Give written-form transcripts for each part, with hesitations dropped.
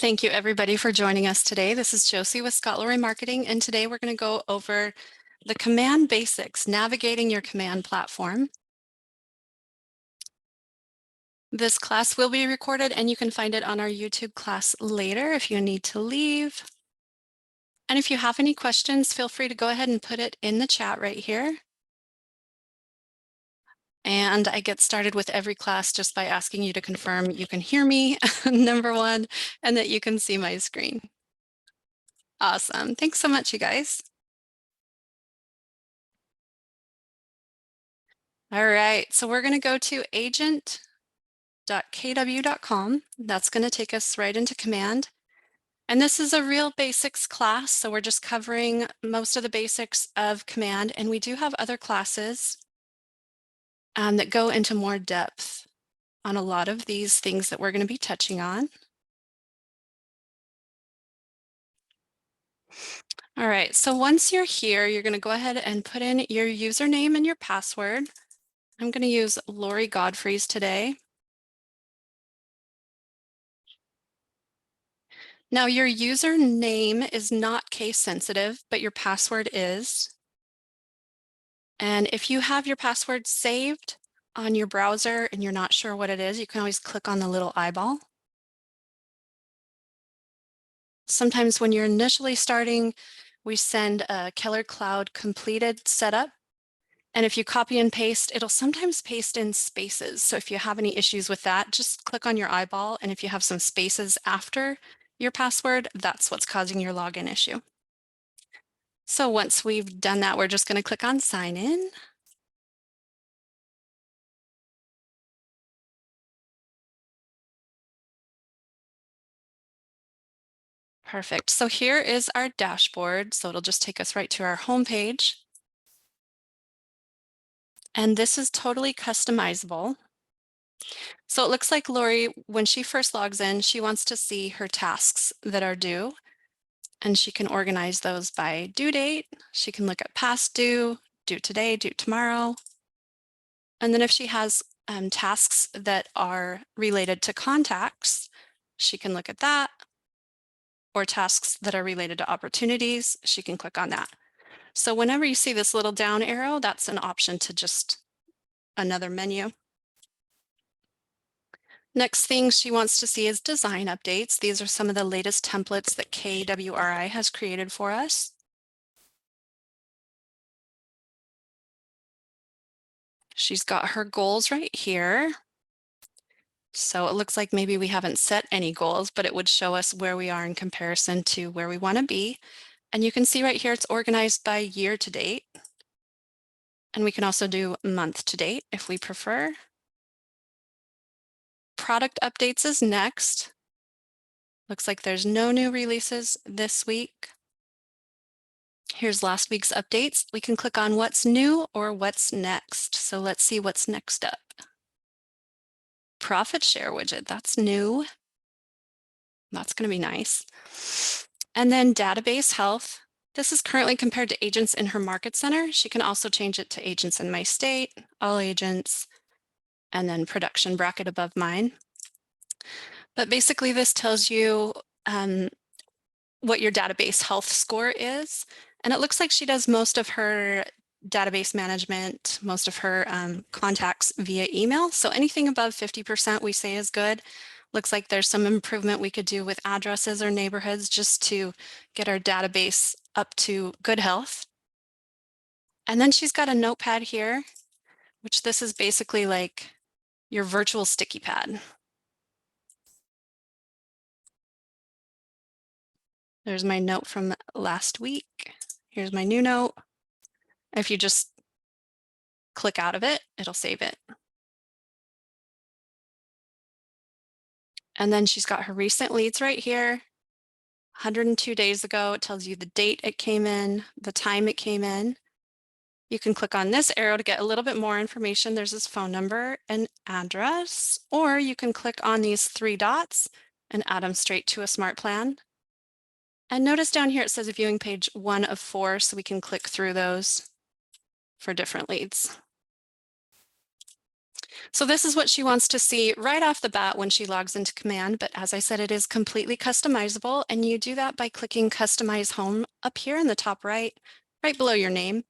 Thank you everybody for joining us today. This is Josie with Scott Lorry Marketing, and today we're going to go over the command basics, navigating your command platform. This class will be recorded and you can find it on our YouTube class later if you need to leave. And if you have any questions, feel free to go ahead and put it in the chat right here. And I get started with every class just by asking you to confirm you can hear me, number one, and that you can see my screen. Awesome. Thanks so much, you guys. All right, so we're going to go to agent.kw.com. That's going to take us right into command. And this is a real basics class, so we're just covering most of the basics of command. And we do have other classes that go into more depth on a lot of these things that we're going to be touching on. All right, so once you're here, you're going to go ahead and put in your username and your password. I'm going to use Lori Godfrey's today. Now your username is not case sensitive, but your password is. And if you have your password saved on your browser and you're not sure what it is, you can always click on the little eyeball. Sometimes when you're initially starting, we send a Keller Cloud completed setup. And if you copy and paste, it'll sometimes paste in spaces. So if you have any issues with that, just click on your eyeball. And if you have some spaces after your password, that's what's causing your login issue. So once we've done that, we're just going to click on sign in. Perfect. So here is our dashboard. So it'll just take us right to our home page. And this is totally customizable. So it looks like Lori, when she first logs in, she wants to see her tasks that are due. And she can organize those by due date. She can look at past due, due today, due tomorrow. And then if she has tasks that are related to contacts, she can look at that. Or tasks that are related to opportunities, she can click on that. So whenever you see this little down arrow, that's an option to just another menu. Next thing she wants to see is design updates. These are some of the latest templates that KWRI has created for us. She's got her goals right here. So it looks like maybe we haven't set any goals, but it would show us where we are in comparison to where we want to be. And you can see right here, it's organized by year to date. And we can also do month to date if we prefer. Product updates is next. Looks like there's no new releases this week. Here's last week's updates. We can click on what's new or what's next. So let's see what's next up. Profit share widget, that's new. That's going to be nice. And then database health. This is currently compared to agents in her market center. She can also change it to agents in my state, all agents, and then production bracket above mine. But basically this tells you what your database health score is. And it looks like she does most of her database management, most of her contacts via email. So anything above 50% we say is good. Looks like there's some improvement we could do with addresses or neighborhoods just to get our database up to good health. And then she's got a notepad here, which this is basically like your virtual sticky pad. There's my note from last week. Here's my new note. If you just click out of it, it'll save it. And then she's got her recent leads right here. 102 days ago, it tells you the date it came in, the time it came in. You can click on this arrow to get a little bit more information. There's his phone number and address, or you can click on these 3 dots and add them straight to a smart plan. And notice down here it says viewing page 1 of 4, so we can click through those for different leads. So this is what she wants to see right off the bat when she logs into Command, but as I said, it is completely customizable, and you do that by clicking Customize Home up here in the top right, right below your name.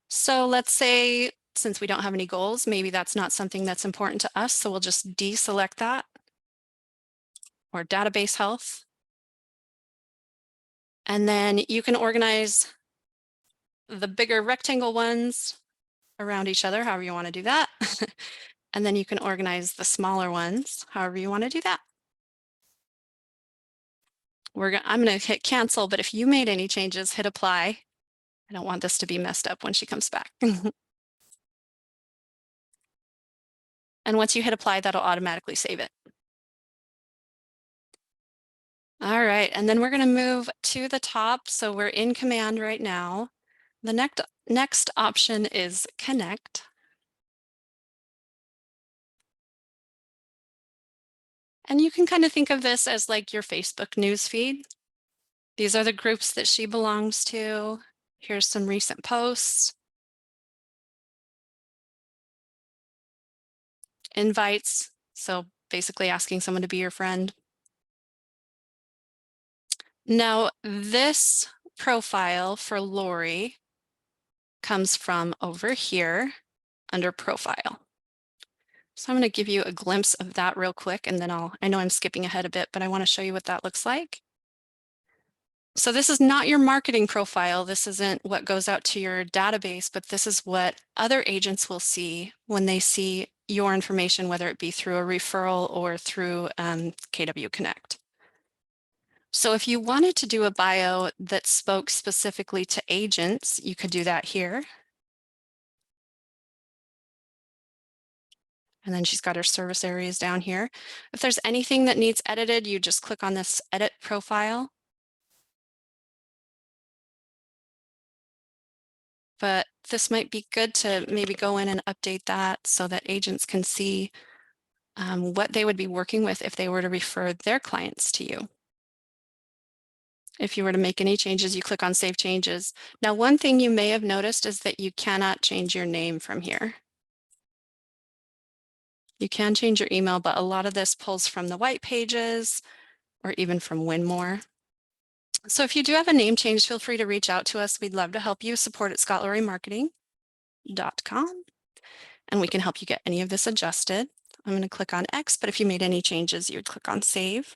So let's say, since we don't have any goals, maybe that's not something that's important to us, so we'll just deselect that, or database health. And then you can organize the bigger rectangle ones around each other, however you want to do that. And then you can organize the smaller ones, however you want to do that. I'm going to hit cancel, but if you made any changes, hit apply. I don't want this to be messed up when she comes back. And once you hit apply, that'll automatically save it. All right, and then we're going to move to the top. So we're in Command right now. The next option is Connect. And you can kind of think of this as like your Facebook news feed. These are the groups that she belongs to. Here's some recent posts. Invites, so basically asking someone to be your friend. Now, this profile for Lori comes from over here under Profile. So I'm going to give you a glimpse of that real quick, and then I know I'm skipping ahead a bit, but I want to show you what that looks like. So this is not your marketing profile. This isn't what goes out to your database, but this is what other agents will see when they see your information, whether it be through a referral or through KW Connect. So if you wanted to do a bio that spoke specifically to agents, you could do that here. And then she's got her service areas down here. If there's anything that needs edited, you just click on this edit profile. But this might be good to maybe go in and update that so that agents can see what they would be working with if they were to refer their clients to you. If you were to make any changes, you click on Save Changes. Now, one thing you may have noticed is that you cannot change your name from here. You can change your email, but a lot of this pulls from the white pages or even from Winmore. So if you do have a name change, feel free to reach out to us. We'd love to help you. Support at scottlauremarketing.com, and we can help you get any of this adjusted. I'm going to click on X, but if you made any changes, you would click on Save.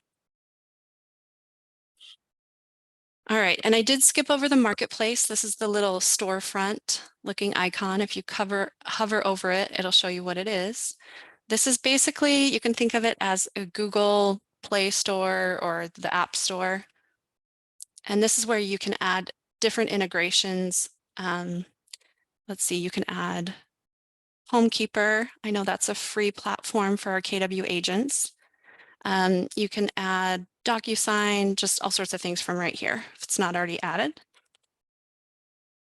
All right, and I did skip over the marketplace. This is the little storefront looking icon. If you hover over it, it'll show you what it is. This is basically, you can think of it as a Google Play Store or the App Store. And this is where you can add different integrations. Let's see, you can add Homekeeper. I know that's a free platform for our KW agents. You can add DocuSign, just all sorts of things from right here, if it's not already added.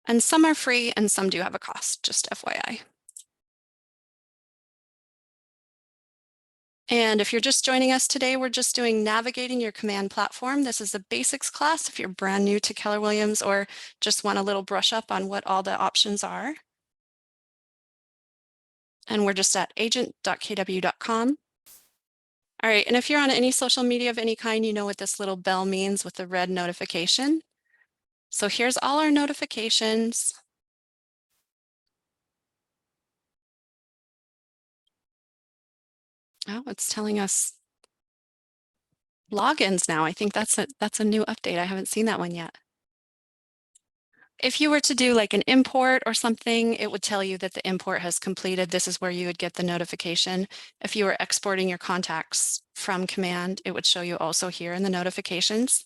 And some are free and some do have a cost, just FYI. And if you're just joining us today, we're just doing Navigating Your Command Platform. This is a basics class if you're brand new to Keller Williams or just want a little brush up on what all the options are. And we're just at agent.kw.com. All right, and if you're on any social media of any kind, you know what this little bell means with the red notification. So here's all our notifications. Oh, it's telling us logins now. I think that's a new update. I haven't seen that one yet. If you were to do like an import or something, it would tell you that the import has completed. This is where you would get the notification. If you were exporting your contacts from Command, it would show you also here in the notifications.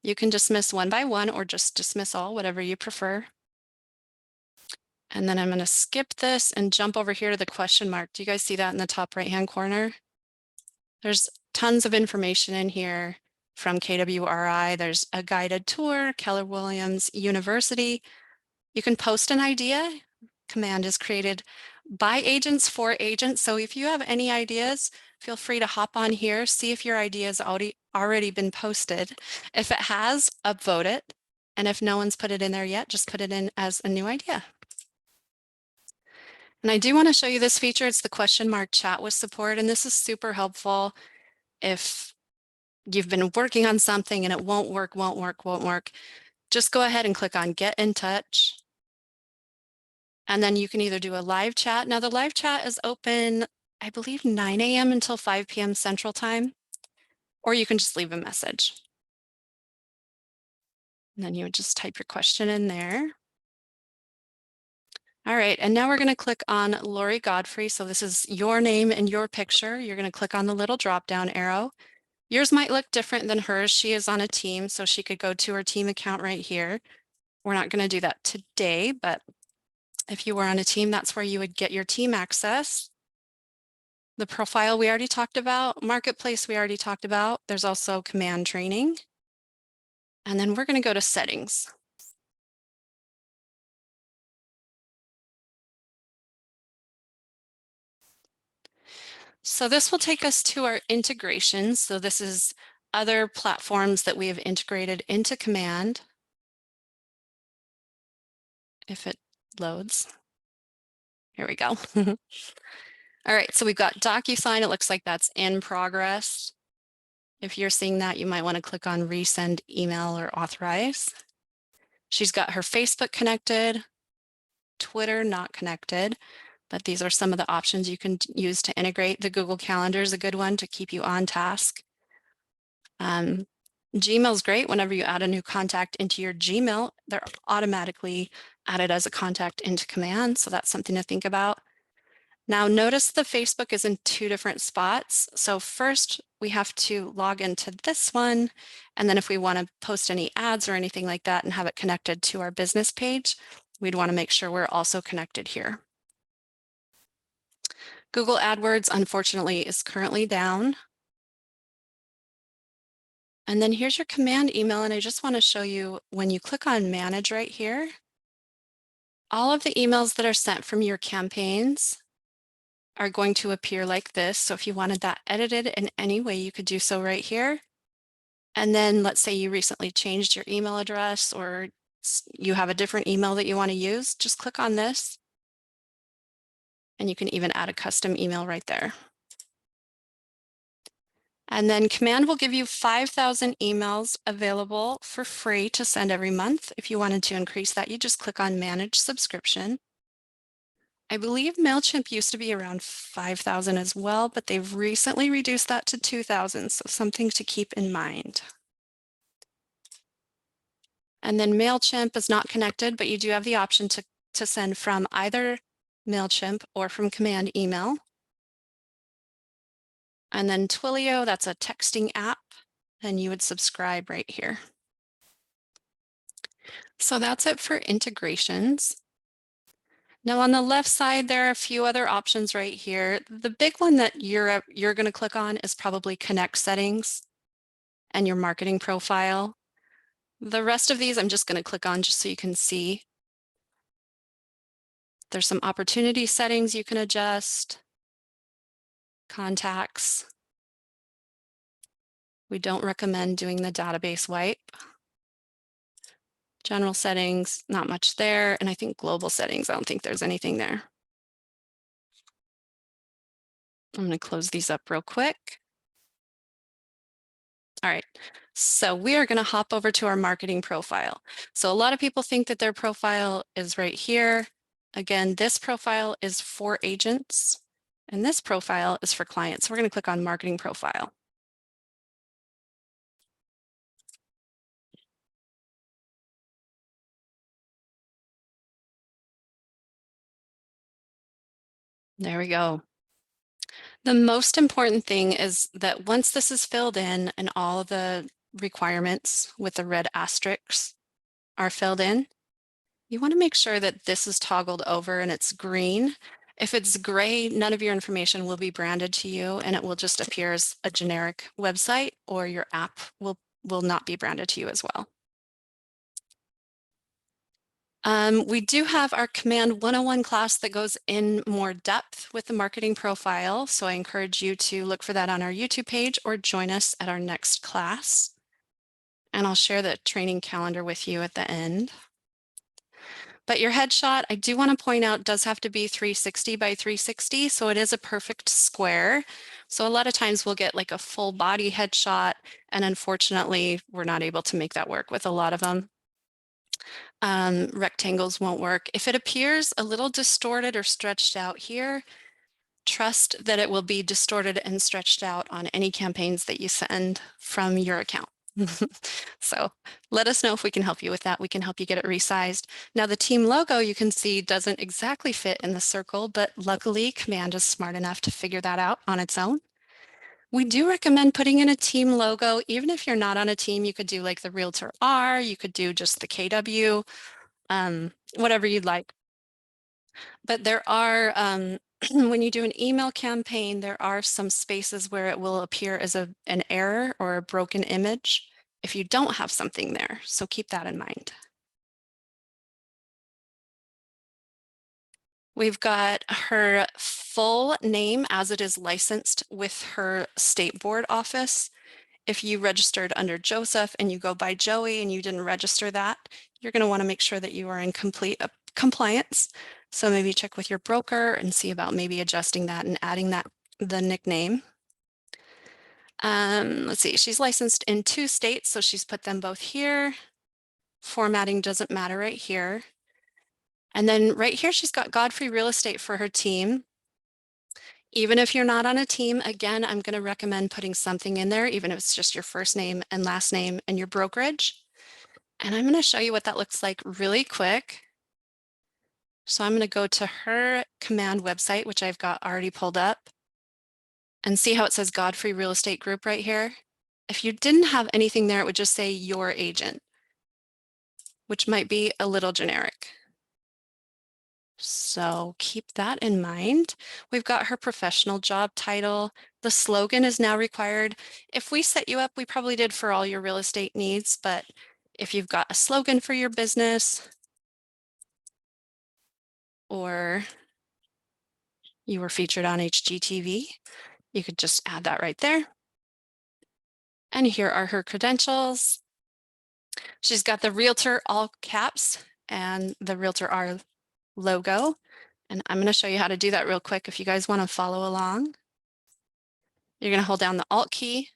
You can dismiss one by one or just dismiss all, whatever you prefer. And then I'm going to skip this and jump over here to the question mark. Do you guys see that in the top right-hand corner? There's tons of information in here from KWRI. There's a guided tour, Keller Williams University. You can post an idea. Command is created by agents for agents. So if you have any ideas, feel free to hop on here, see if your idea has already been posted. If it has, upvote it. And if no one's put it in there yet, just put it in as a new idea. And I do want to show you this feature. It's the question mark chat with support, and this is super helpful if you've been working on something and it won't work. Just go ahead and click on Get in Touch. And then you can either do a live chat. Now the live chat is open, I believe 9 a.m. until 5 p.m. Central Time, or you can just leave a message. And then you would just type your question in there. All right, and now we're going to click on Lori Godfrey. So this is your name and your picture. You're going to click on the little drop-down arrow. Yours might look different than hers. She is on a team, so she could go to her team account right here. We're not going to do that today, but if you were on a team, that's where you would get your team access. The profile we already talked about, marketplace we already talked about. There's also command training. And then we're going to go to settings. So this will take us to our integrations. So this is other platforms that we have integrated into Command. If it loads. Here we go. All right, so we've got DocuSign. It looks like that's in progress. If you're seeing that, you might want to click on resend email or authorize. She's got her Facebook connected, Twitter not connected, but these are some of the options you can use to integrate. The Google Calendar is a good one to keep you on task. Gmail is great. Whenever you add a new contact into your Gmail, they're automatically added as a contact into Command, so that's something to think about. Now notice the Facebook is in two different spots. So first we have to log into this one. And then if we want to post any ads or anything like that and have it connected to our business page, we'd want to make sure we're also connected here. Google AdWords, unfortunately, is currently down. And then here's your command email. And I just want to show you when you click on Manage right here, all of the emails that are sent from your campaigns are going to appear like this. So if you wanted that edited in any way, you could do so right here. And then let's say you recently changed your email address or you have a different email that you want to use, just click on this. And you can even add a custom email right there. And then Command will give you 5,000 emails available for free to send every month. If you wanted to increase that, you just click on Manage Subscription. I believe MailChimp used to be around 5,000 as well, but they've recently reduced that to 2,000, so something to keep in mind. And then MailChimp is not connected, but you do have the option to send from either MailChimp or from Command email. And then Twilio, that's a texting app, and you would subscribe right here. So that's it for integrations. Now on the left side, there are a few other options right here. The big one that you're going to click on is probably Connect Settings and your marketing profile. The rest of these I'm just going to click on just so you can see. There's some opportunity settings you can adjust. Contacts. We don't recommend doing the database wipe. General settings, not much there. And I think global settings, I don't think there's anything there. I'm going to close these up real quick. All right, so we are going to hop over to our marketing profile. So a lot of people think that their profile is right here. Again, this profile is for agents, and this profile is for clients. So we're going to click on marketing profile. There we go. The most important thing is that once this is filled in and all of the requirements with the red asterisks are filled in, you want to make sure that this is toggled over and it's green. If it's gray, none of your information will be branded to you and it will just appear as a generic website, or your app will not be branded to you as well. We do have our Command 101 class that goes in more depth with the marketing profile. So I encourage you to look for that on our YouTube page or join us at our next class. And I'll share the training calendar with you at the end. But your headshot, I do want to point out, does have to be 360 by 360, so it is a perfect square. So a lot of times we'll get like a full body headshot, and unfortunately, we're not able to make that work with a lot of them. Rectangles won't work. If it appears a little distorted or stretched out here, trust that it will be distorted and stretched out on any campaigns that you send from your account. So let us know if we can help you with that. We can help you get it resized. Now the team logo, you can see, doesn't exactly fit in the circle, but luckily Command is smart enough to figure that out on its own. We do recommend putting in a team logo. Even if you're not on a team, you could do like the Realtor R, you could do just the KW, whatever you'd like. But there are, when you do an email campaign, there are some spaces where it will appear as an error or a broken image if you don't have something there. So keep that in mind. We've got her full name as it is licensed with her state board office. If you registered under Joseph and you go by Joey and you didn't register that, you're going to want to make sure that you are in complete compliance. So maybe check with your broker and see about maybe adjusting that and adding that the nickname. Let's see, she's licensed in 2 states, so she's put them both here. Formatting doesn't matter right here. And then right here, she's got Godfrey Real Estate for her team. Even if you're not on a team, again, I'm going to recommend putting something in there, even if it's just your first name and last name and your brokerage. And I'm going to show you what that looks like really quick. So I'm going to go to her Command website, which I've got already pulled up, and see how it says Godfrey Real Estate Group right here. If you didn't have anything there, it would just say your agent, which might be a little generic. So keep that in mind. We've got her professional job title. The slogan is now required. If we set you up, we probably did for all your real estate needs, but if you've got a slogan for your business or you were featured on HGTV, you could just add that right there. And here are her credentials. She's got the Realtor all caps and the Realtor R logo. And I'm going to show you how to do that real quick if you guys want to follow along. You're going to hold down the Alt key.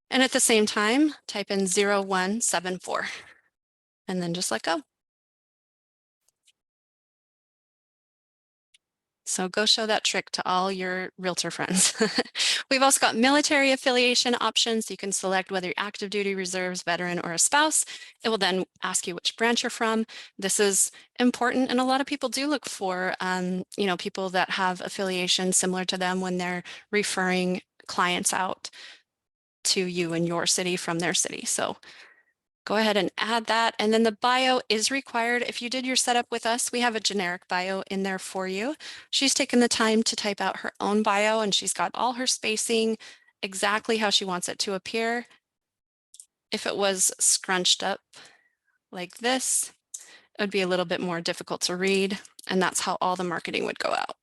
And at the same time, type in 0174 and then just let go. So go show that trick to all your realtor friends. We've also got military affiliation options. You can select whether you're active duty, reserves, veteran, or a spouse. It will then ask you which branch you're from. This is important, and a lot of people do look for, people that have affiliation similar to them when they're referring clients out to you in your city from their city. So go ahead and add that. And then the bio is required. If you did your setup with us, we have a generic bio in there for you. She's taken the time to type out her own bio, and she's got all her spacing exactly how she wants it to appear. If it was scrunched up like this, it would be a little bit more difficult to read, and that's how all the marketing would go out.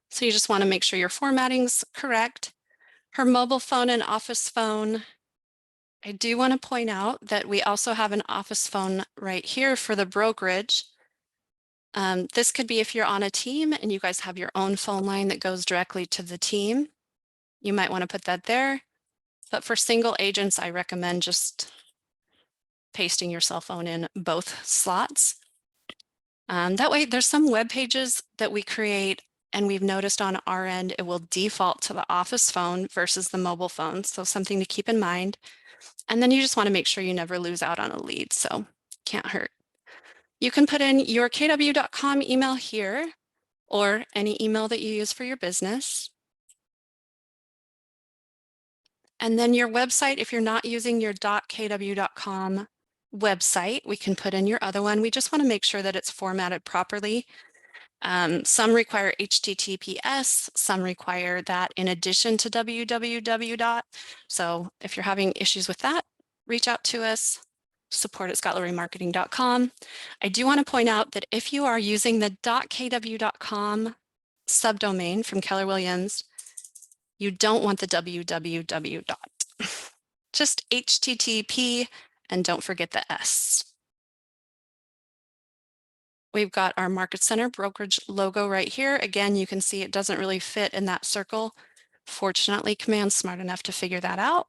So you just want to make sure your formatting's correct. Her mobile phone and office phone, I do want to point out that we also have an office phone right here for the brokerage. This could be if you're on a team and you guys have your own phone line that goes directly to the team. You might want to put that there. But for single agents, I recommend just pasting your cell phone in both slots. That way, there's some web pages that we create, and we've noticed on our end, it will default to the office phone versus the mobile phone. So something to keep in mind. And then you just want to make sure you never lose out on a lead, so can't hurt. You can put in your kw.com email here or any email that you use for your business. And then your website, if you're not using your .kw.com website, we can put in your other one. We just want to make sure that it's formatted properly. Some require HTTPS, some require that in addition to www. So if you're having issues with that, reach out to us, support@scottlerymarketing.com. I do want to point out that if you are using the .kw.com subdomain from Keller Williams, you don't want the www. Just HTTP and don't forget the S. We've got our Market Center brokerage logo right here. Again, you can see it doesn't really fit in that circle. Fortunately, Command's smart enough to figure that out.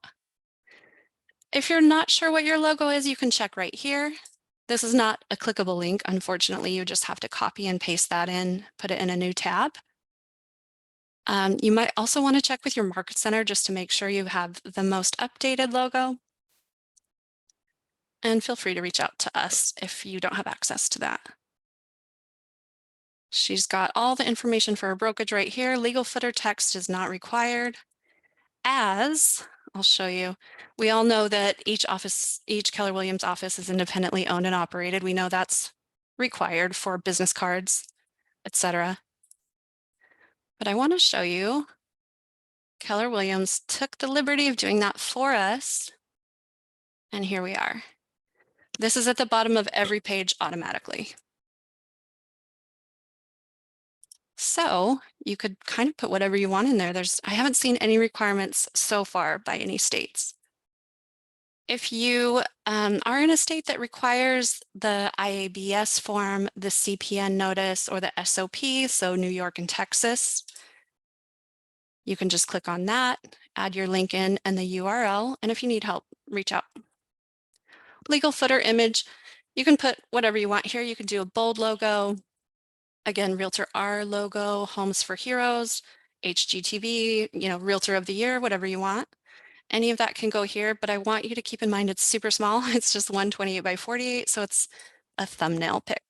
If you're not sure what your logo is, you can check right here. This is not a clickable link. Unfortunately, you just have to copy and paste that in, put it in a new tab. You might also want to check with your Market Center just to make sure you have the most updated logo. And feel free to reach out to us if you don't have access to that. She's got all the information for her brokerage right here. Legal footer text is not required. As I'll show you, we all know that each Keller Williams office is independently owned and operated. We know that's required for business cards, etc. But I want to show you Keller Williams took the liberty of doing that for us. And here we are. This is at the bottom of every page automatically. So you could kind of put whatever you want in there. I haven't seen any requirements so far by any states. If you are in a state that requires the IABS form, the CPN notice, or the SOP, so New York and Texas, you can just click on that, add your link in and the URL, and if you need help, reach out. Legal footer image, you can put whatever you want here. You can do a bold logo, again, Realtor R logo, Homes for Heroes, HGTV, Realtor of the Year, whatever you want. Any of that can go here, but I want you to keep in mind it's super small. It's just 128 by 48, so it's a thumbnail pic.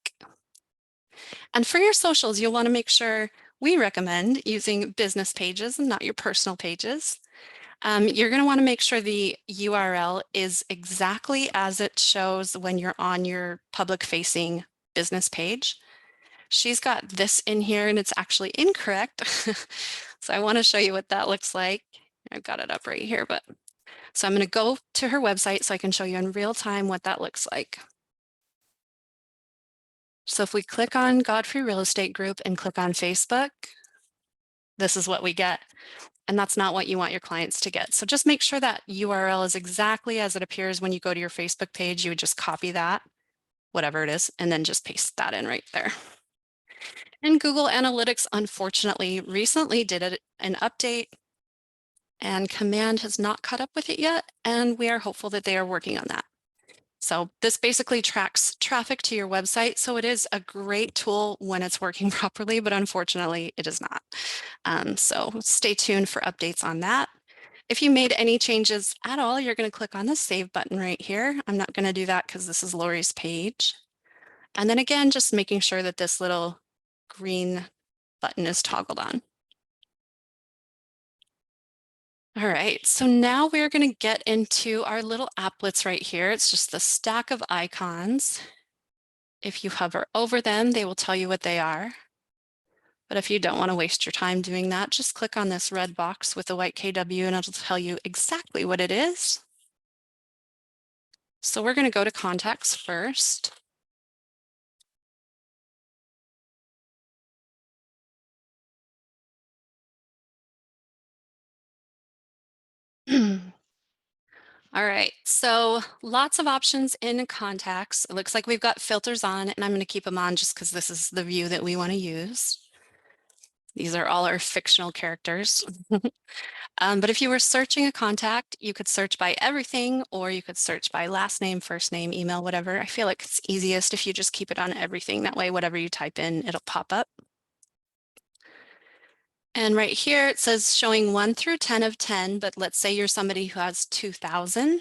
And for your socials, you'll want to make sure we recommend using business pages and not your personal pages. You're going to want to make sure the URL is exactly as it shows when you're on your public-facing business page. She's got this in here and it's actually incorrect. So I want to show you what that looks like. I've got it up right here, so I'm going to go to her website so I can show you in real time what that looks like. So if we click on Godfrey Real Estate Group and click on Facebook, this is what we get. And that's not what you want your clients to get. So just make sure that URL is exactly as it appears when you go to your Facebook page. You would just copy that, whatever it is, and then just paste that in right there. And Google Analytics, unfortunately, recently did an update, and Command has not caught up with it yet, and we are hopeful that they are working on that. So this basically tracks traffic to your website. So it is a great tool when it's working properly, but unfortunately it is not. So stay tuned for updates on that. If you made any changes at all, you're going to click on the Save button right here. I'm not going to do that because this is Lori's page. And then again, just making sure that this little green button is toggled on. All right, so now we're going to get into our little applets right here. It's just the stack of icons. If you hover over them, they will tell you what they are. But if you don't want to waste your time doing that, just click on this red box with the white KW and it'll tell you exactly what it is. So we're going to go to contacts first. All right, so lots of options in contacts. It looks like we've got filters on, and I'm going to keep them on just because this is the view that we want to use. These are all our fictional characters. But if you were searching a contact, you could search by everything, or you could search by last name, first name, email, whatever. I feel like it's easiest if you just keep it on everything. That way, whatever you type in, it'll pop up. And right here, it says showing 1 through 10 of 10, but let's say you're somebody who has 2,000.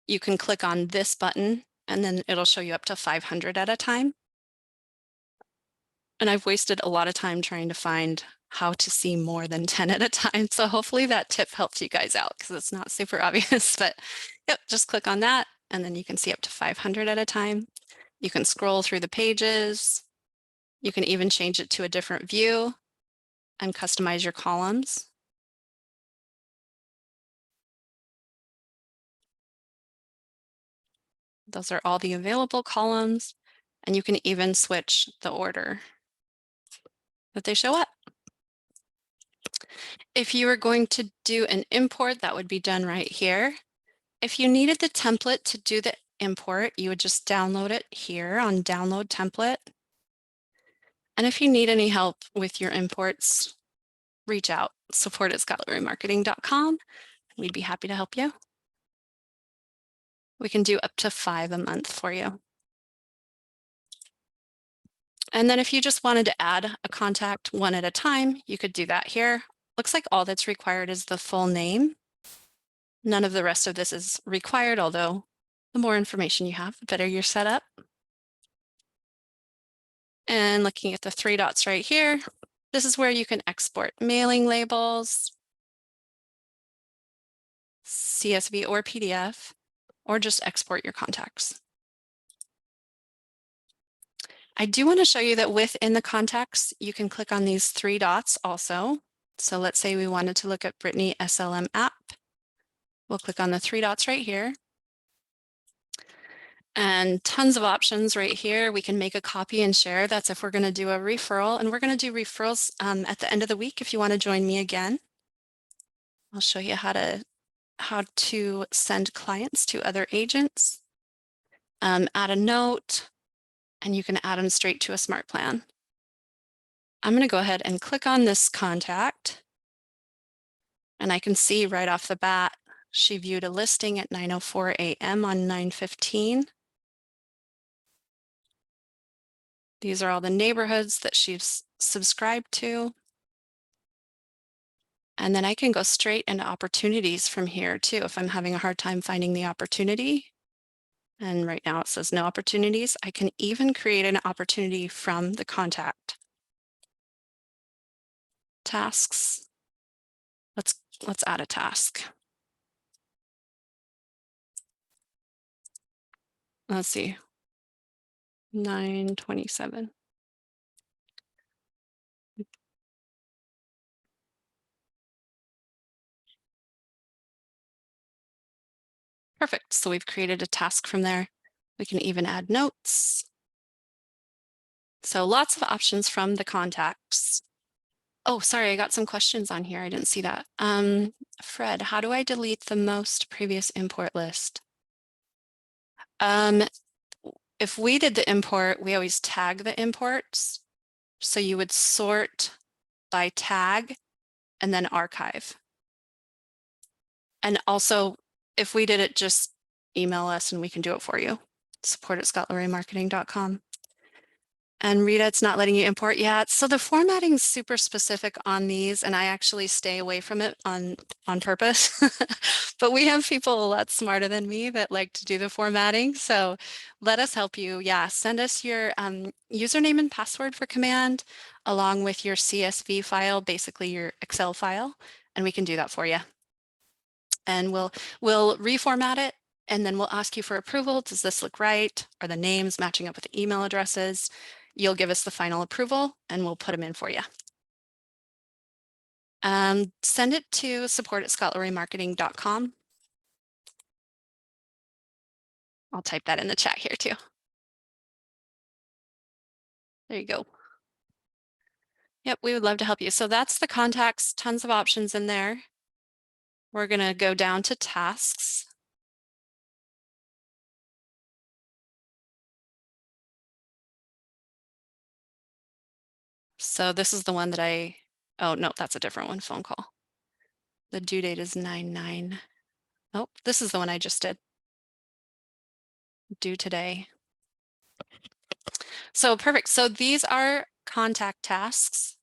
You can click on this button, and then it'll show you up to 500 at a time. And I've wasted a lot of time trying to find how to see more than 10 at a time. So hopefully that tip helped you guys out because it's not super obvious, but yep, just click on that and then you can see up to 500 at a time. You can scroll through the pages. You can even change it to a different view and customize your columns. Those are all the available columns, and you can even switch the order that they show up. If you were going to do an import, that would be done right here. If you needed the template to do the import, you would just download it here on Download Template. And if you need any help with your imports, reach out, support@scholarlymarketing.com. We'd be happy to help you. We can do up to 5 a month for you. And then if you just wanted to add a contact one at a time, you could do that here. Looks like all that's required is the full name. None of the rest of this is required, although the more information you have, the better you're set up. And looking at the 3 dots right here, this is where you can export mailing labels, CSV or PDF, or just export your contacts. I do want to show you that within the contacts, you can click on these 3 dots also. So let's say we wanted to look at Brittany SLM app. We'll click on the 3 dots right here. And tons of options right here. We can make a copy and share. That's if we're going to do a referral. And we're going to do referrals at the end of the week if you want to join me again. I'll show you how to send clients to other agents. Add a note, and you can add them straight to a smart plan. I'm going to go ahead and click on this contact. And I can see right off the bat, she viewed a listing at 9:04 a.m. on 9/15. These are all the neighborhoods that she's subscribed to. And then I can go straight into opportunities from here too, if I'm having a hard time finding the opportunity. And right now it says no opportunities. I can even create an opportunity from the contact. Tasks. Let's add a task. Let's see. 9:27. Perfect. So we've created a task from there. We can even add notes. So lots of options from the contacts. Oh, sorry, I got some questions on here. I didn't see that. Fred, how do I delete the most previous import list? If we did the import, we always tag the imports. So you would sort by tag and then archive. And also, if we did it, just email us and we can do it for you. support@scholarlymarketing.com. And Rita, it's not letting you import yet. So the formatting is super specific on these, and I actually stay away from it on purpose. But we have people a lot smarter than me that like to do the formatting. So let us help you. Yeah, send us your username and password for command, along with your CSV file, basically your Excel file, and we can do that for you. And we'll reformat it, and then we'll ask you for approval. Does this look right? Are the names matching up with the email addresses? You'll give us the final approval and we'll put them in for you. Send it to support@scholarlymarketing.com. I'll type that in the chat here too. There you go. Yep, we would love to help you. So that's the contacts, tons of options in there. We're going to go down to tasks. So this is the one that oh no, that's a different one, phone call. The due date is 9/9. Oh, this is the one I just did. Due today. So perfect. So these are contact tasks.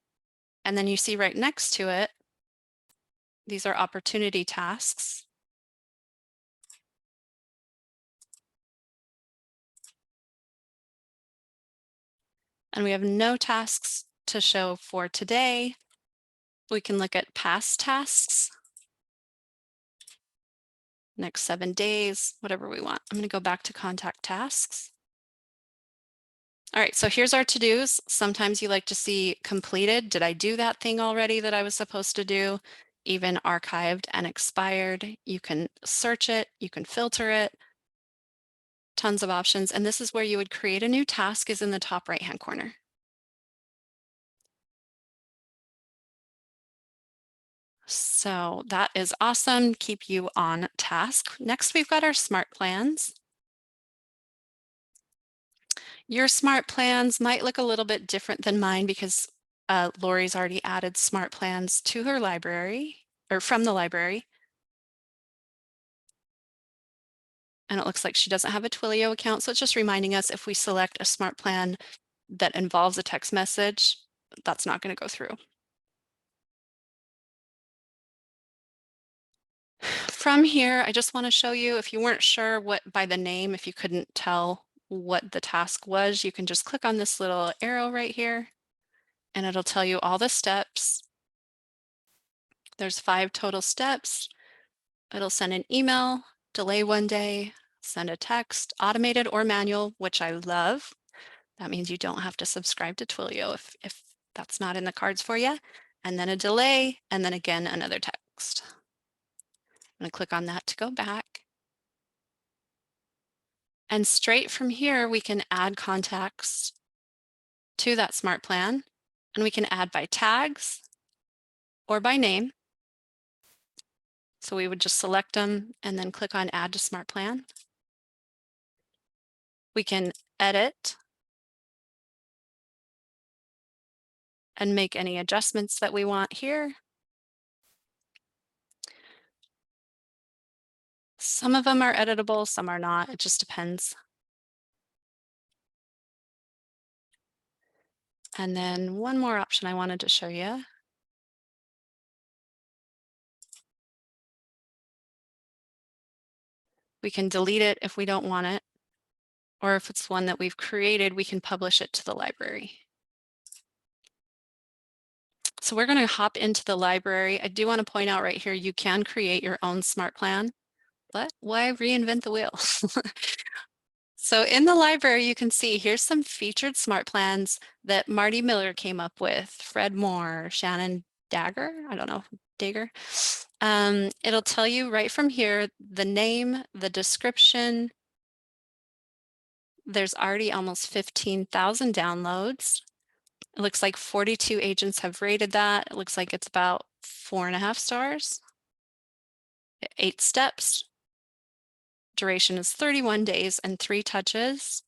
And then you see right next to it, these are opportunity tasks. And we have no tasks to show for today. We can look at past tasks. Next 7 days, whatever we want. I'm going to go back to contact tasks. All right, so here's our to-dos. Sometimes you like to see completed. Did I do that thing already that I was supposed to do? Even archived and expired. You can search it, you can filter it. Tons of options. And this is where you would create a new task, is in the top right-hand corner. So that is awesome. Keep you on task. Next, we've got our smart plans. Your smart plans might look a little bit different than mine because Lori's already added smart plans to her library or from the library. And it looks like she doesn't have a Twilio account. So it's just reminding us if we select a smart plan that involves a text message, that's not going to go through. From here, I just want to show you if you weren't sure what by the name, if you couldn't tell what the task was, you can just click on this little arrow right here and it'll tell you all the steps. There's 5 total steps. It'll send an email, delay 1 day, send a text, automated or manual, which I love. That means you don't have to subscribe to Twilio if that's not in the cards for you. And then a delay, and then again, another text. I'm going to click on that to go back. And straight from here, we can add contacts to that smart plan. And we can add by tags or by name. So we would just select them and then click on Add to Smart Plan. We can edit and make any adjustments that we want here. Some of them are editable, some are not. It just depends. And then one more option I wanted to show you. We can delete it if we don't want it, or if it's one that we've created, we can publish it to the library. So we're going to hop into the library. I do want to point out right here, you can create your own smart plan, but why reinvent the wheel? So in the library, you can see here's some featured smart plans that Marty Miller came up with, Fred Moore, Shannon Dagger, I don't know, Dagger. It'll tell you right from here, the name, the description. There's already almost 15,000 downloads. It looks like 42 agents have rated that. It looks like it's about 4.5 stars. 8 steps. Duration is 31 days and 3 touches.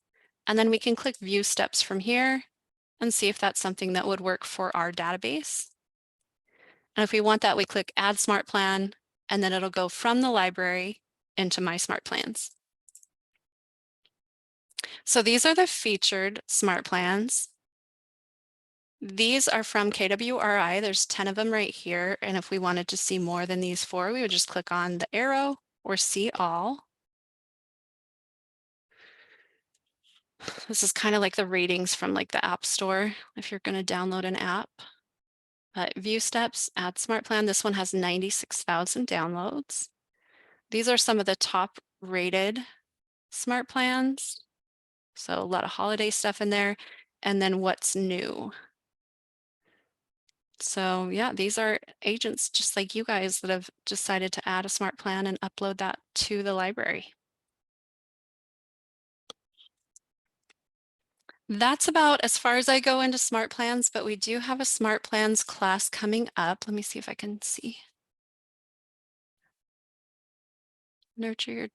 And then we can click view steps from here and see if that's something that would work for our database. And if we want that, we click Add Smart Plan, and then it'll go from the library into My Smart Plans. So these are the featured smart plans. These are from KWRI. There's 10 of them right here. And if we wanted to see more than these 4, we would just click on the arrow or see all. This is kind of like the ratings from like the App Store if you're going to download an app. View steps, add smart plan. This one has 96,000 downloads. These are some of the top rated smart plans. So a lot of holiday stuff in there. And then what's new. So yeah, these are agents just like you guys that have decided to add a smart plan and upload that to the library. That's about as far as I go into smart plans, but we do have a smart plans class coming up. Let me see if I can see. Nurture your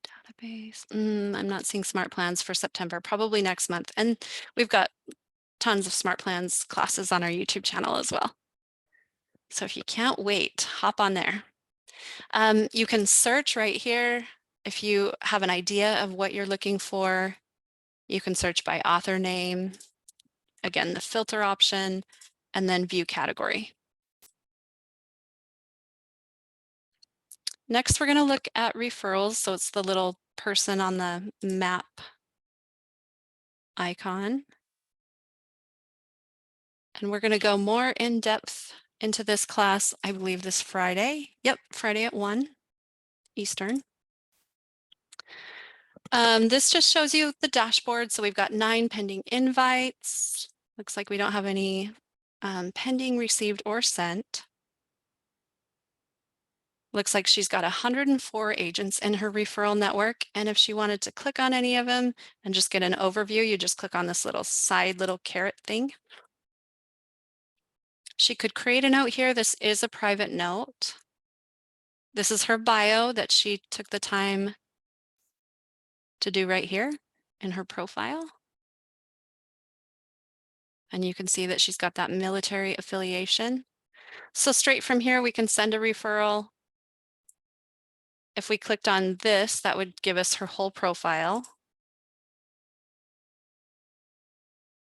database. I'm not seeing smart plans for September, probably next month. And we've got tons of smart plans classes on our YouTube channel as well. So if you can't wait, hop on there. You can search right here. If you have an idea of what you're looking for, you can search by author name, again, the filter option, and then view category. Next, we're going to look at referrals. So it's the little person on the map icon. And we're going to go more in depth into this class, I believe this Friday. Yep, Friday at 1 Eastern. This just shows you the dashboard. So we've got 9 pending invites. Looks like we don't have any pending, received, or sent. Looks like she's got 104 agents in her referral network. And if she wanted to click on any of them and just get an overview, you just click on this little side little caret thing. She could create a note here. This is a private note. This is her bio that she took the time to do right here in her profile. And you can see that she's got that military affiliation. So straight from here, we can send a referral. If we clicked on this, that would give us her whole profile.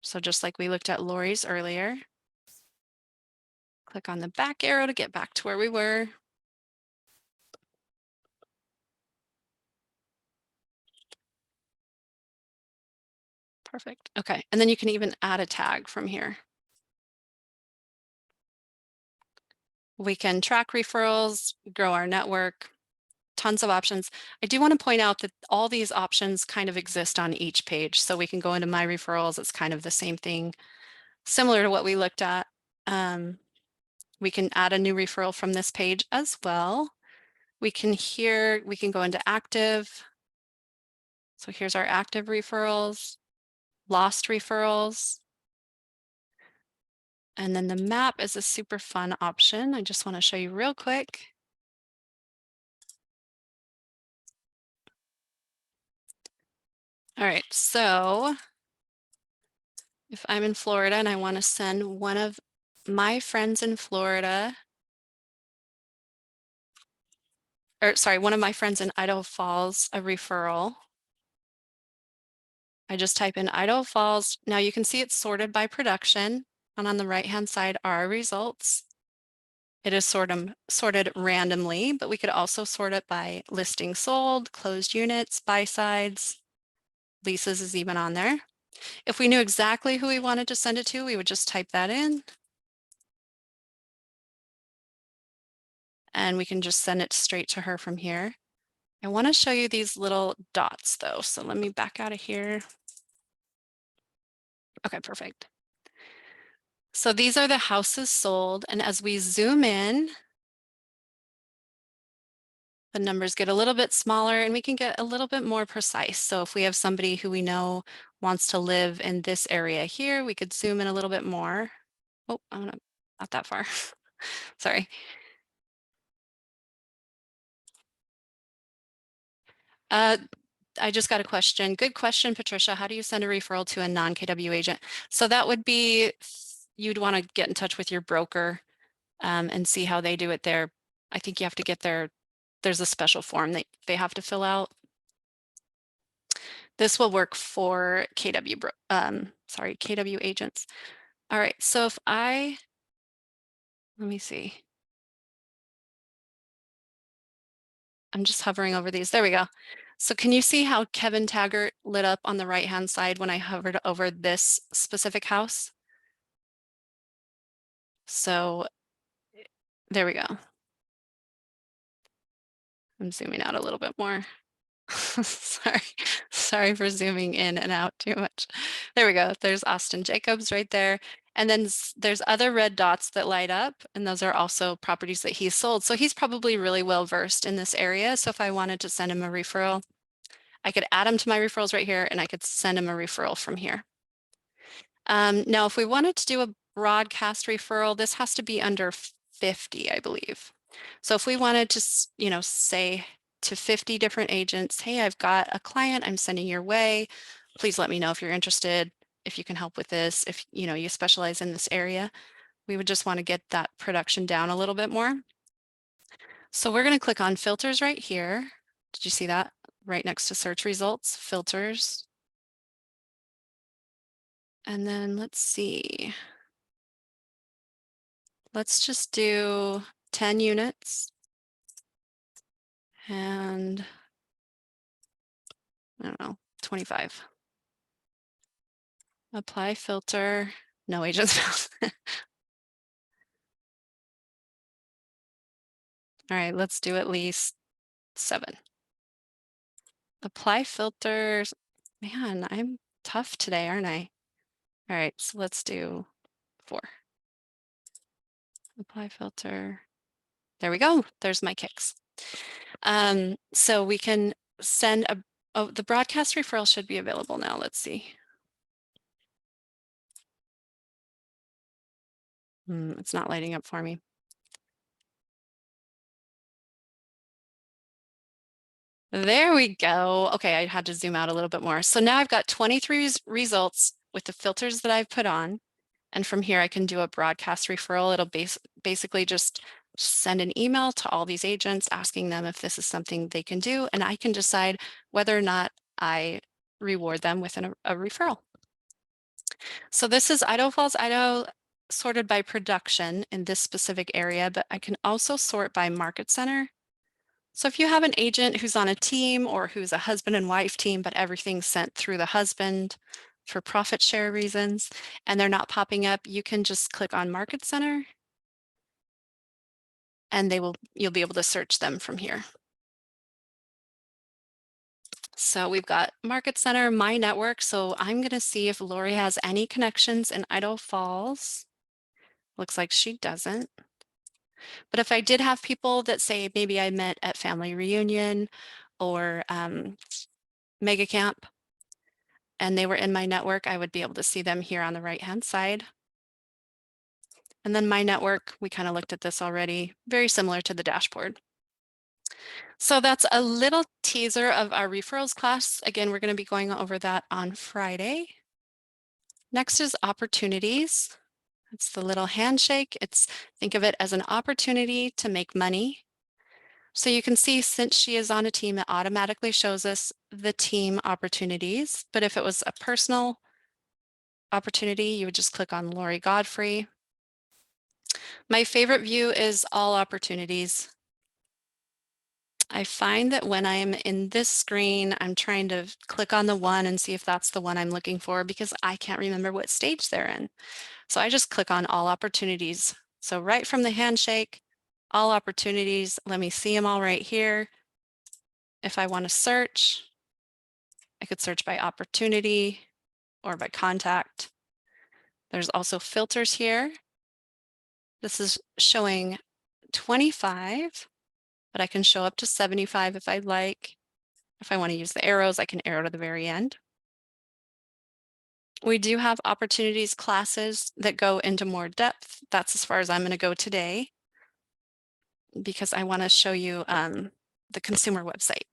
So just like we looked at Lori's earlier, click on the back arrow to get back to where we were. Perfect. Okay, and then you can even add a tag from here. We can track referrals, grow our network, tons of options. I do want to point out that all these options kind of exist on each page. So we can go into My Referrals. It's kind of the same thing, similar to what we looked at. We can add a new referral from this page as well. We can go into active. So here's our active referrals, lost referrals. And then the map is a super fun option. I just want to show you real quick. All right, so if I'm in Florida and I want to send one of my friends in Florida, or sorry, one of my friends in Idaho Falls, a referral, I just type in Idaho Falls. Now you can see it's sorted by production, and on the right-hand side are our results. It is sorted randomly, but we could also sort it by listing sold, closed units, buy sides, leases is even on there. If we knew exactly who we wanted to send it to, we would just type that in. And we can just send it straight to her from here. I want to show you these little dots though. So let me back out of here. Okay, perfect. So these are the houses sold. And as we zoom in, the numbers get a little bit smaller and we can get a little bit more precise. So if we have somebody who we know wants to live in this area here, we could zoom in a little bit more. Oh, not that far. Sorry. I just got a question. Good question, Patricia. How do you send a referral to a non-KW agent? So that would be, you'd want to get in touch with your broker and see how they do it there. I think you have to get there's a special form that they have to fill out. This will work for KW agents. All right, so if let me see. I'm just hovering over these. There we go. So can you see how Kevin Taggart lit up on the right-hand side when I hovered over this specific house? So there we go. I'm zooming out a little bit more. Sorry for zooming in and out too much. There we go. There's Austin Jacobs right there. And then there's other red dots that light up, and those are also properties that he's sold. So he's probably really well versed in this area. So if I wanted to send him a referral, I could add him to my referrals right here, and I could send him a referral from here. Now, if we wanted to do a broadcast referral, this has to be under 50, I believe. So if we wanted to, say to 50 different agents, hey, I've got a client I'm sending your way. Please let me know if you're interested, if you can help with this, if you specialize in this area. We would just want to get that production down a little bit more. So we're going to click on filters right here. Did you see that? Right next to search results, filters. And then let's see. Let's just do 10 units. And I don't know, 25. Apply filter, no agents found. All right, let's do at least 7. Apply filters. Man, I'm tough today, aren't I? All right, so let's do 4. Apply filter. There we go. There's my kicks. So we can send the broadcast referral should be available now. Let's see. It's not lighting up for me. There we go. Okay, I had to zoom out a little bit more. So now I've got 23 results with the filters that I've put on. And from here, I can do a broadcast referral. It'll basically just send an email to all these agents asking them if this is something they can do. And I can decide whether or not I reward them with a referral. So this is Idaho Falls, Idaho, sorted by production in this specific area, but I can also sort by market center. So if you have an agent who's on a team or who's a husband and wife team, but everything's sent through the husband for profit share reasons, and they're not popping up, you can just click on Market Center and you'll be able to search them from here. So we've got Market Center, My Network. So I'm going to see if Lori has any connections in Idaho Falls. Looks like she doesn't. But if I did have people that say maybe I met at family reunion or mega camp and they were in my network, I would be able to see them here on the right-hand side. And then my network, we kind of looked at this already, very similar to the dashboard. So that's a little teaser of our referrals class. Again, we're going to be going over that on Friday. Next is opportunities. It's the little handshake. Think of it as an opportunity to make money. So you can see since she is on a team, it automatically shows us the team opportunities. But if it was a personal opportunity, you would just click on Lori Godfrey. My favorite view is all opportunities. I find that when I'm in this screen, I'm trying to click on the one and see if that's the one I'm looking for because I can't remember what stage they're in. So I just click on all opportunities. So right from the handshake, all opportunities, let me see them all right here. If I want to search, I could search by opportunity or by contact. There's also filters here. This is showing 25, but I can show up to 75 if I'd like. If I want to use the arrows, I can arrow to the very end. We do have opportunities classes that go into more depth. That's as far as I'm going to go today because I want to show you the consumer website.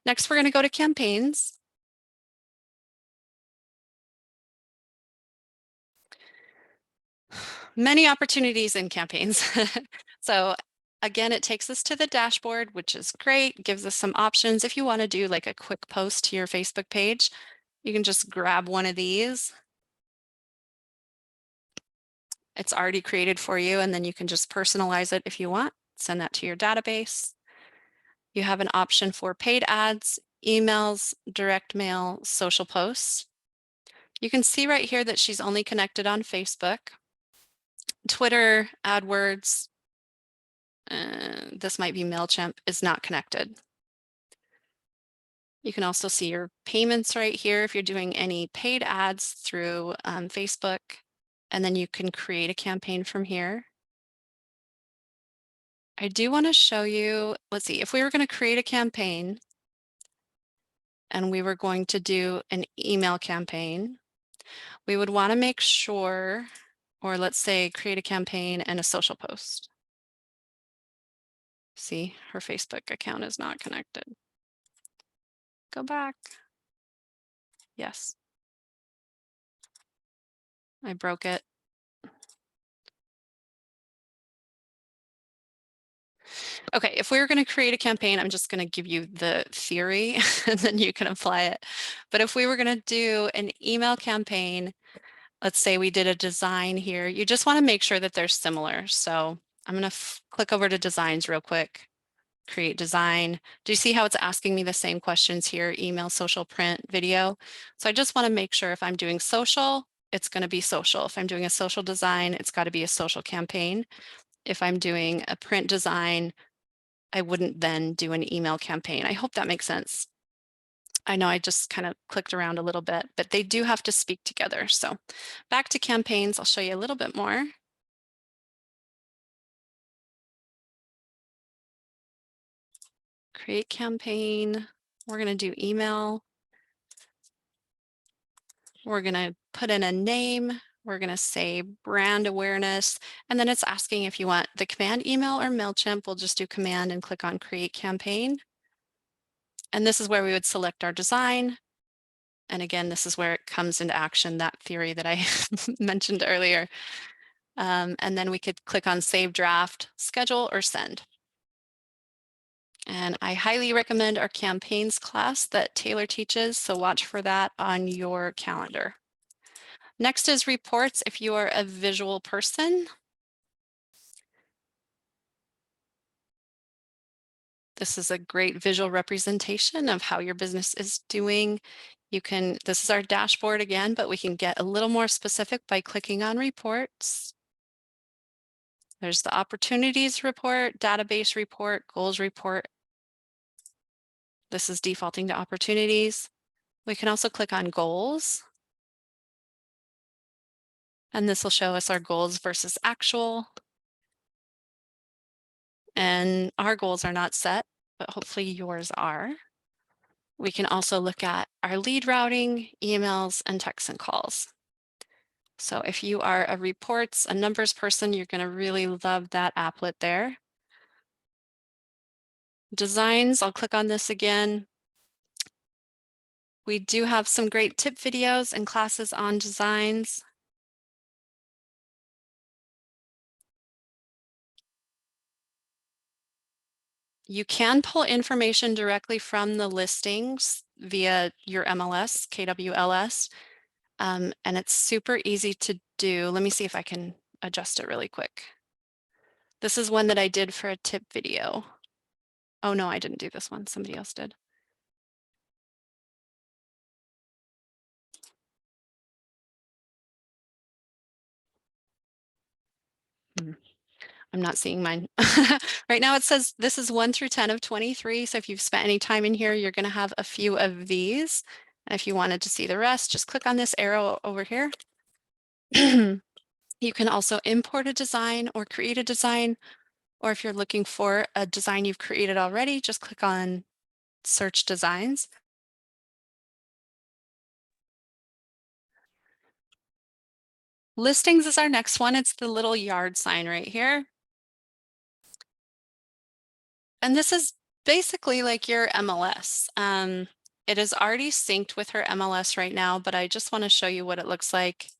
Next, we're going to go to campaigns. Many opportunities in campaigns. So again, it takes us to the dashboard, which is great, gives us some options. If you want to do like a quick post to your Facebook page, you can just grab one of these. It's already created for you, and then you can just personalize it if you want. Send that to your database. You have an option for paid ads, emails, direct mail, social posts. You can see right here that she's only connected on Facebook. Twitter, AdWords, this might be MailChimp, is not connected. You can also see your payments right here if you're doing any paid ads through Facebook, and then you can create a campaign from here. I do want to show you, let's see, if we were going to create a campaign and we were going to do an email campaign, we would want to make sure, or let's say create a campaign and a social post. See, her Facebook account is not connected. Go back. Yes. I broke it. Okay, if we were going to create a campaign, I'm just going to give you the theory and then you can apply it. But if we were going to do an email campaign, let's say we did a design here, you just want to make sure that they're similar. So I'm going to click over to designs real quick, create design. Do you see how it's asking me the same questions here? Email, social, print, video. So I just want to make sure if I'm doing social, it's going to be social. If I'm doing a social design, it's got to be a social campaign. If I'm doing a print design, I wouldn't then do an email campaign. I hope that makes sense. I know I just kind of clicked around a little bit, but they do have to speak together. So back to campaigns, I'll show you a little bit more. Create campaign. We're going to do email. We're going to put in a name. We're going to say brand awareness, and then it's asking if you want the command email or MailChimp. We'll just do command and click on create campaign. And this is where we would select our design. And again, this is where it comes into action, that theory that I mentioned earlier. And then we could click on save draft, schedule, or send. And I highly recommend our campaigns class that Taylor teaches, so watch for that on your calendar. Next is reports if you are a visual person. This is a great visual representation of how your business is doing. This is our dashboard again, but we can get a little more specific by clicking on reports. There's the opportunities report, database report, goals report. This is defaulting to opportunities. We can also click on goals. And this will show us our goals versus actual. And our goals are not set, but hopefully yours are. We can also look at our lead routing, emails, and texts and calls. So if you are a reports, a numbers person, you're going to really love that applet there. Designs, I'll click on this again. We do have some great tip videos and classes on designs. You can pull information directly from the listings via your MLS, KWLS, and it's super easy to do. Let me see if I can adjust it really quick. This is one that I did for a tip video. Oh no, I didn't do this one. Somebody else did. I'm not seeing mine. Right now it says this is 1 through 10 of 23. So if you've spent any time in here, you're going to have a few of these. And if you wanted to see the rest, just click on this arrow over here. You can also import a design or create a design. Or if you're looking for a design you've created already, just click on search designs. Listings is our next one. It's the little yard sign right here. And this is basically like your MLS. It is already synced with her MLS right now, but I just want to show you what it looks like.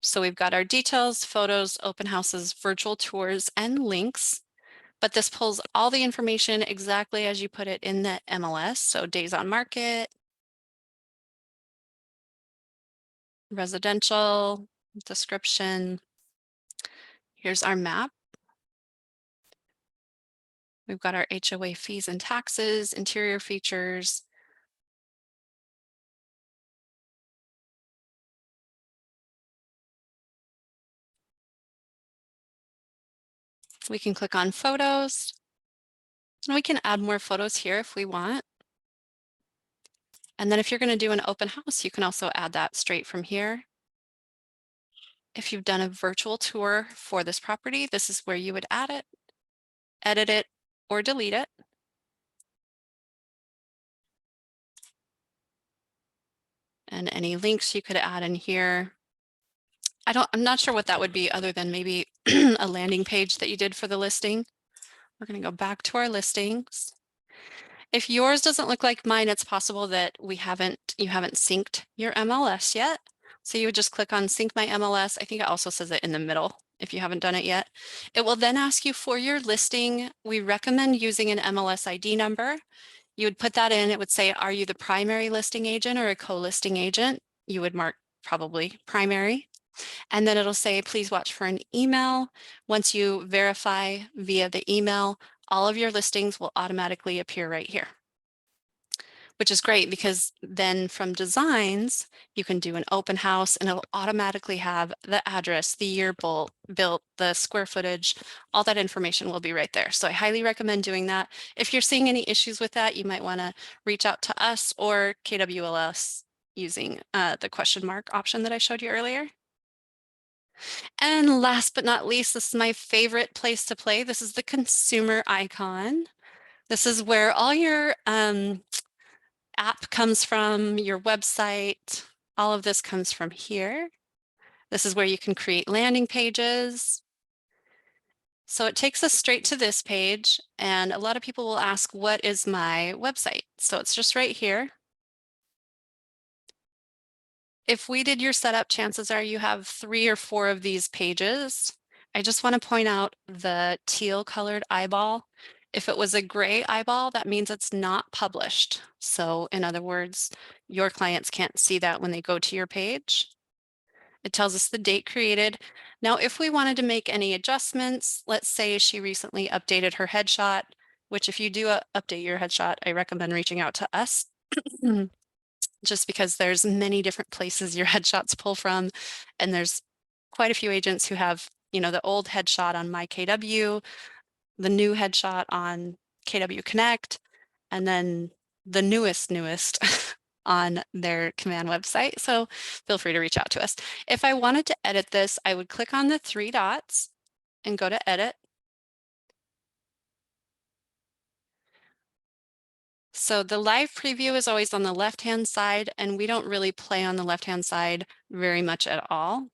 So we've got our details, photos, open houses, virtual tours, and links. But this pulls all the information exactly as you put it in the MLS. So days on market, residential, description. Here's our map. We've got our HOA fees and taxes, interior features. We can click on photos. And we can add more photos here if we want. And then if you're going to do an open house, you can also add that straight from here. If you've done a virtual tour for this property, this is where you would add it, edit it, or delete it. And any links you could add in here. I'm not sure what that would be other than maybe a landing page that you did for the listing. We're going to go back to our listings. If yours doesn't look like mine, it's possible that you haven't synced your MLS yet. So you would just click on sync my MLS. I think it also says it in the middle if you haven't done it yet. It will then ask you for your listing. We recommend using an MLS ID number. You would put that in. It would say, are you the primary listing agent or a co-listing agent? You would mark probably primary. And then it'll say, please watch for an email. Once you verify via the email, all of your listings will automatically appear right here, which is great because then from designs, you can do an open house and it'll automatically have the address, the year built, the square footage, all that information will be right there. So I highly recommend doing that. If you're seeing any issues with that, you might want to reach out to us or KWLS using the question mark option that I showed you earlier. And last but not least, this is my favorite place to play. This is the consumer icon. This is where all your app comes from, your website, All of this comes from here. This is where you can create landing pages. So it takes us straight to this page, and a lot of people will ask, what is my website? So it's just right here. If we did your setup, chances are you have 3 or 4 of these pages. I just want to point out the teal colored eyeball. If it was a gray eyeball, that means it's not published. So in other words, your clients can't see that when they go to your page. It tells us the date created. Now, if we wanted to make any adjustments, let's say she recently updated her headshot, which if you do update your headshot, I recommend reaching out to us just because there's many different places your headshots pull from. And there's quite a few agents who have, the old headshot on My KW, the new headshot on KW Connect, and then the newest on their command website. So feel free to reach out to us. If I wanted to edit this, I would click on the 3 dots and go to edit. So the live preview is always on the left-hand side, and we don't really play on the left-hand side very much at all.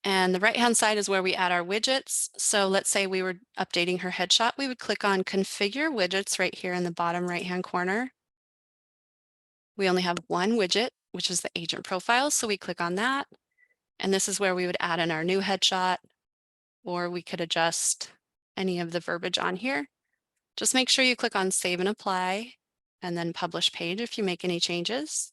And the right-hand side is where we add our widgets. So let's say we were updating her headshot. We would click on Configure Widgets right here in the bottom right-hand corner. We only have one widget, which is the agent profile. So we click on that. And this is where we would add in our new headshot, or we could adjust any of the verbiage on here. Just make sure you click on Save and Apply, and then Publish Page if you make any changes.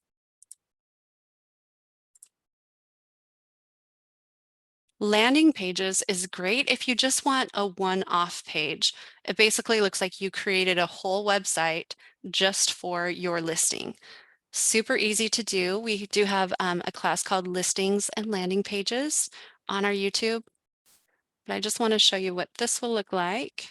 Landing pages is great if you just want a one-off page. It basically looks like you created a whole website just for your listing. Super easy to do. We do have a class called Listings and Landing Pages on our YouTube, but I just want to show you what this will look like.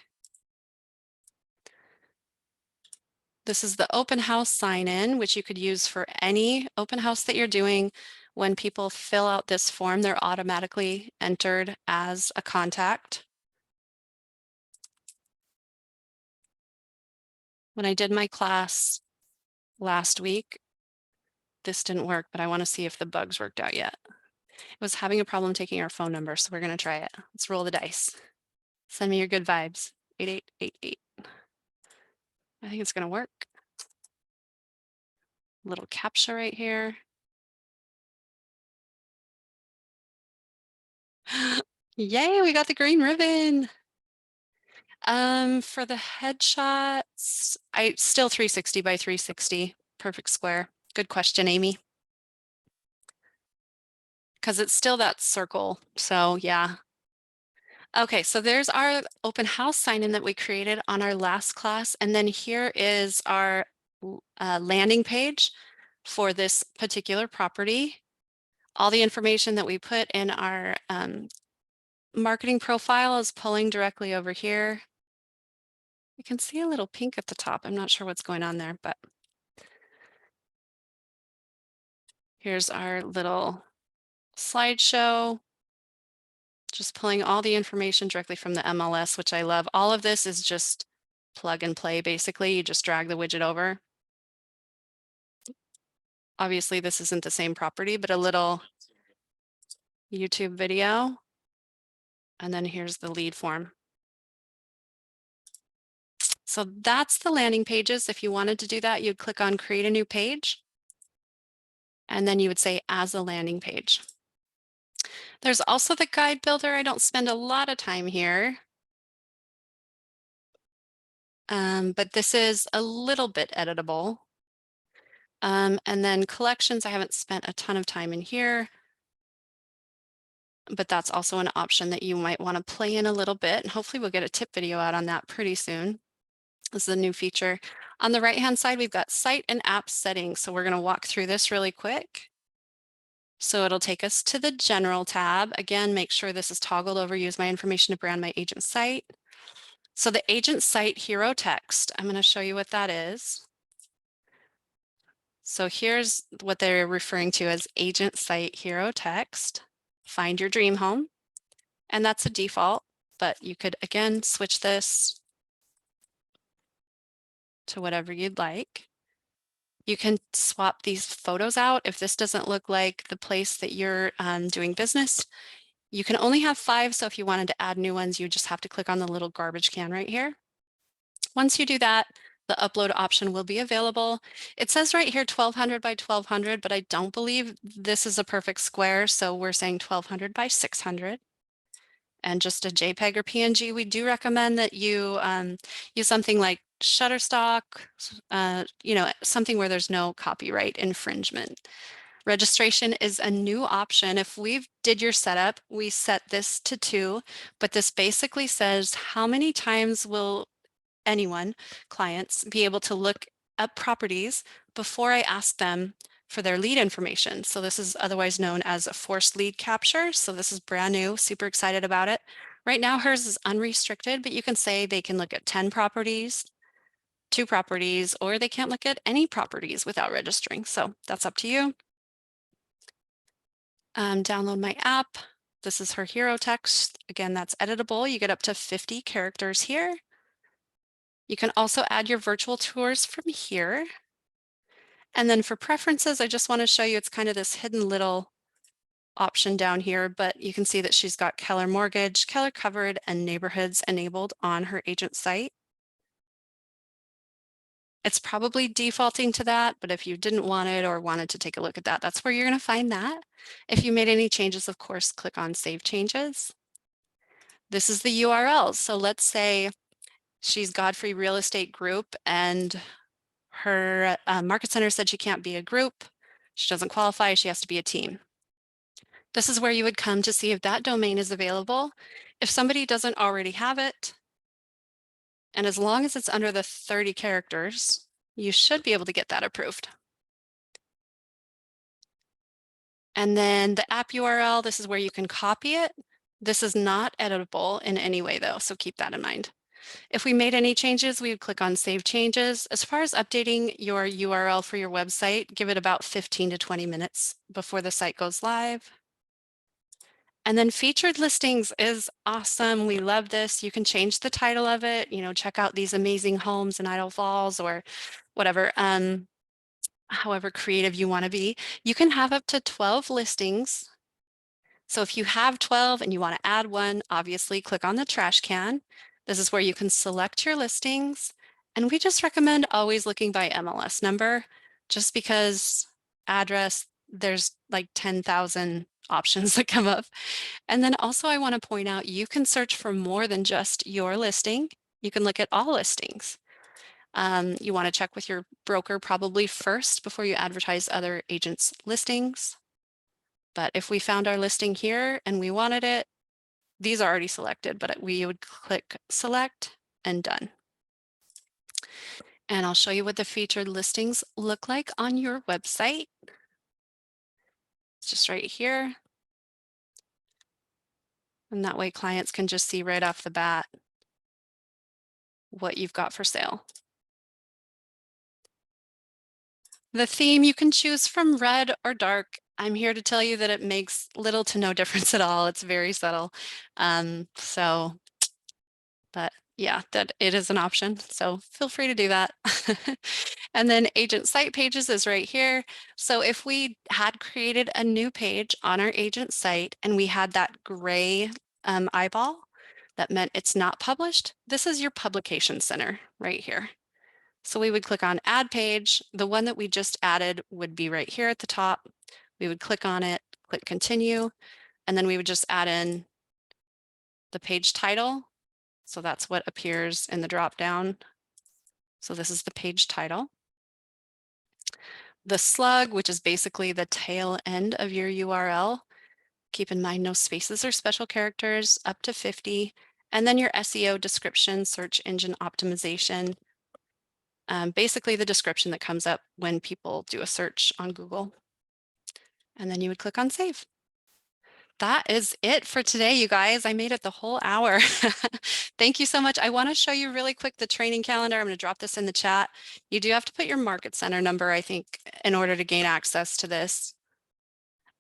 This is the open house sign-in, which you could use for any open house that you're doing. When people fill out this form, they're automatically entered as a contact. When I did my class last week, this didn't work, but I want to see if the bugs worked out yet. It was having a problem taking our phone number, so we're going to try it. Let's roll the dice. Send me your good vibes. 8888. I think it's going to work. Little captcha right here. Yay, we got the green ribbon. For the headshots, I still 360 by 360, perfect square. Good question, Amy. Because it's still that circle, so yeah. Okay, so there's our open house sign-in that we created on our last class, and then here is our landing page for this particular property. All the information that we put in our marketing profile is pulling directly over here. You can see a little pink at the top. I'm not sure what's going on there, but here's our little slideshow. Just pulling all the information directly from the MLS, which I love. All of this is just plug and play, basically. You just drag the widget over. Obviously, this isn't the same property, but a little YouTube video. And then here's the lead form. So that's the landing pages. If you wanted to do that, you'd click on Create a New Page. And then you would say As a Landing Page. There's also the guide builder. I don't spend a lot of time here. But this is a little bit editable. And then collections, I haven't spent a ton of time in here, but that's also an option that you might want to play in a little bit. And hopefully we'll get a tip video out on that pretty soon. This is a new feature. On the right-hand side, we've got site and app settings. So we're going to walk through this really quick. So it'll take us to the general tab. Again, make sure this is toggled over, use my information to brand my agent site. So the agent site hero text, I'm going to show you what that is. So here's what they're referring to as agent site hero text. Find your dream home. And that's a default, but you could again switch this to whatever you'd like. You can swap these photos out. If this doesn't look like the place that you're doing business, you can only have 5. So if you wanted to add new ones, you just have to click on the little garbage can right here. Once you do that, the upload option will be available. It says right here 1200 by 1200, but I don't believe this is a perfect square. So we're saying 1200 by 600. And just a JPEG or PNG, we do recommend that you use something like Shutterstock, something where there's no copyright infringement. Registration is a new option. If we did your setup, we set this to 2, but this basically says how many times will anyone, clients, be able to look up properties before I ask them for their lead information. So this is otherwise known as a forced lead capture. So this is brand new, super excited about it. Right now hers is unrestricted, but you can say they can look at 10 properties, 2 properties, or they can't look at any properties without registering. So that's up to you. Download my app. This is her hero text. Again, that's editable. You get up to 50 characters here. You can also add your virtual tours from here. And then for preferences, I just want to show you, it's kind of this hidden little option down here, but you can see that she's got Keller Mortgage, Keller Covered, and Neighborhoods enabled on her agent site. It's probably defaulting to that, but if you didn't want it or wanted to take a look at that, that's where you're going to find that. If you made any changes, of course, click on Save Changes. This is the URL. So let's say she's Godfrey Real Estate Group and her market center said she can't be a group. She doesn't qualify. She has to be a team. This is where you would come to see if that domain is available. If somebody doesn't already have it, and as long as it's under the 30 characters, you should be able to get that approved. And then the app URL, this is where you can copy it. This is not editable in any way though, so keep that in mind. If we made any changes, we would click on Save Changes. As far as updating your URL for your website, give it about 15 to 20 minutes before the site goes live. And then featured listings is awesome. We love this. You can change the title of it, check out these amazing homes in Idaho Falls or whatever, however creative you want to be. You can have up to 12 listings. So if you have 12 and you want to add one, obviously click on the trash can. This is where you can select your listings. And we just recommend always looking by MLS number, just because address, there's like 10,000 options that come up. And then also I want to point out, you can search for more than just your listing. You can look at all listings. You want to check with your broker probably first before you advertise other agents' listings. But if we found our listing here and we wanted it, these are already selected, but we would click select and done. And I'll show you what the featured listings look like on your website. It's just right here. And that way clients can just see right off the bat what you've got for sale. The theme, you can choose from red or dark. I'm here to tell you that it makes little to no difference at all. It's very subtle. But yeah, that it is an option. So feel free to do that. And then agent site pages is right here. So if we had created a new page on our agent site and we had that gray eyeball, that meant it's not published. This is your publication center right here. So we would click on add page. The one that we just added would be right here at the top. We would click on it, click continue, and then we would just add in the page title. So that's what appears in the drop down. So this is the page title. The slug, which is basically the tail end of your URL. Keep in mind no spaces or special characters, up to 50. And then your SEO description, search engine optimization. Basically the description that comes up when people do a search on Google. And then you would click on save. That is it for today, you guys. I made it the whole hour. Thank you so much. I want to show you really quick the training calendar. I'm going to drop this in the chat. You do have to put your market center number, I think, in order to gain access to this.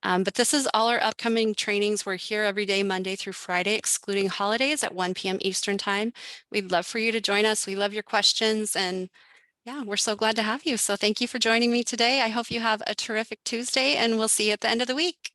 But this is all our upcoming trainings. We're here every day, Monday through Friday, excluding holidays at 1 p.m. Eastern time. We'd love for you to join us. We love your questions. And Yeah, we're so glad to have you. So thank you for joining me today. I hope you have a terrific Tuesday and we'll see you at the end of the week.